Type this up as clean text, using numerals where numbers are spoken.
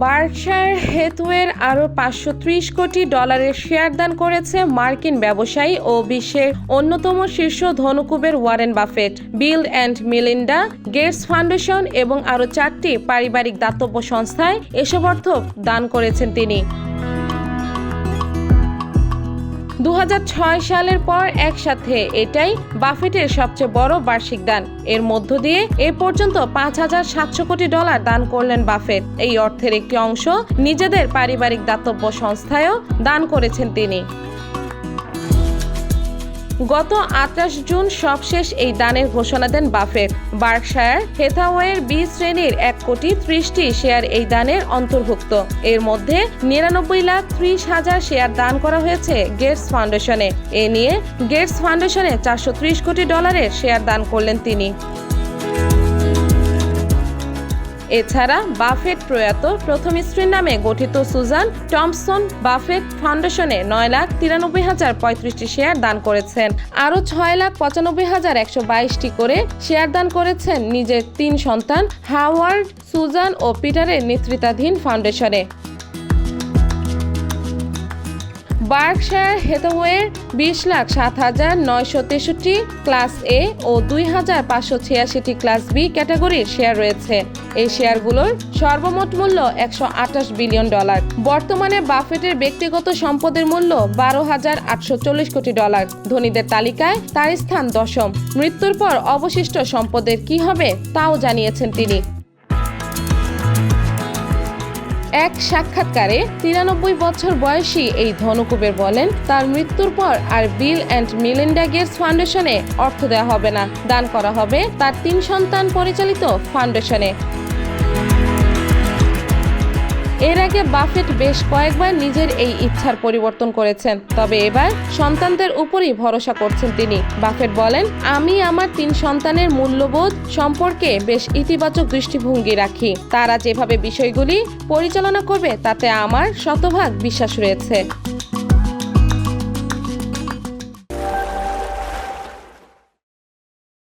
Berkshire হ্যাথওয়ের আরও $530 কোটি share দান করেছে মার্কিন ব্যবসায়ী ও বিশ্বের অন্যতম শীর্ষ ধনকুবের Warren Buffett. Bill and Melinda Gates Foundation এবং আরও 4টি পারিবারিক দাতব্য সংস্থায় এসব অর্থ দান করেছেন তিনি। 2006 সালের পর একসাথে এটাই বাফেটের সবচেয়ে বড় বার্ষিক দান। এর মধ্য দিয়ে এ পর্যন্ত $5,700 কোটি দান করলেন বাফেট। এই অর্থের একটি অংশ নিজেদের পারিবারিক দাতব্য সংস্থায়ও দান করেছেন তিনি। গত 28 জুন সবশেষ এই দানের ঘোষণা দেন বাফেট। বার্কশায়ার হ্যাথওয়ের বি শ্রেণীর 1,30,00,000 শেয়ার এই দানের অন্তর্ভুক্ত। এর মধ্যে 99,30,000 শেয়ার দান করা হয়েছে গেটস ফাউন্ডেশনে। এ নিয়ে গেটস ফাউন্ডেশনে $430 কোটি শেয়ার দান করলেন তিনি। এছাড়া বাফেট প্রয়াত প্রথম স্ত্রীর নামে গঠিত সুজান টমসন বাফেট ফাউন্ডেশনে 9,93,035 শেয়ার দান করেছেন। আরও 6,95,122 করে শেয়ার দান করেছেন নিজের 3 সন্তান হাওয়ার্ড, সুজান ও পিটারের নেতৃত্বাধীন ফাউন্ডেশনে। বার্কশায়ার হ্যাথওয়ের 20,07,963 ক্লাস এ ও 2,586টি ক্লাস বি ক্যাটাগরির শেয়ার রয়েছে। এই শেয়ারগুলোর সর্বমোট মূল্য $128 বিলিয়ন। বর্তমানে বাফেটের ব্যক্তিগত সম্পদের মূল্য $12,840 কোটি। ধনীদের তালিকায় তার স্থান 10ম। মৃত্যুর পর অবশিষ্ট সম্পদের কি হবে তাও জানিয়েছেন তিনি। এক সাক্ষাৎকারে 93 বছর বয়সী এই ধনকুবের বলেন, তার মৃত্যুর পর আর বিল অ্যান্ড মেলিন্ডা গেটস ফাউন্ডেশনে অর্থ দেওয়া হবে না, দান করা হবে তার 3 সন্তান পরিচালিত ফাউন্ডেশনে। এর আগে বাফেট বেশ কয়েকবার নিজের এই ইচ্ছার পরিবর্তন করেছেন, তবে এবার সন্তানদের উপরই ভরসা করছেন তিনি। বাফেট বলেন, আমি আমার 3 সন্তানের মূল্যবোধ সম্পর্কে বেশ ইতিবাচক দৃষ্টিভঙ্গি রাখি। তারা যেভাবে বিষয়গুলি পরিচালনা করবে তাতে আমার শতভাগ বিশ্বাস রয়েছে।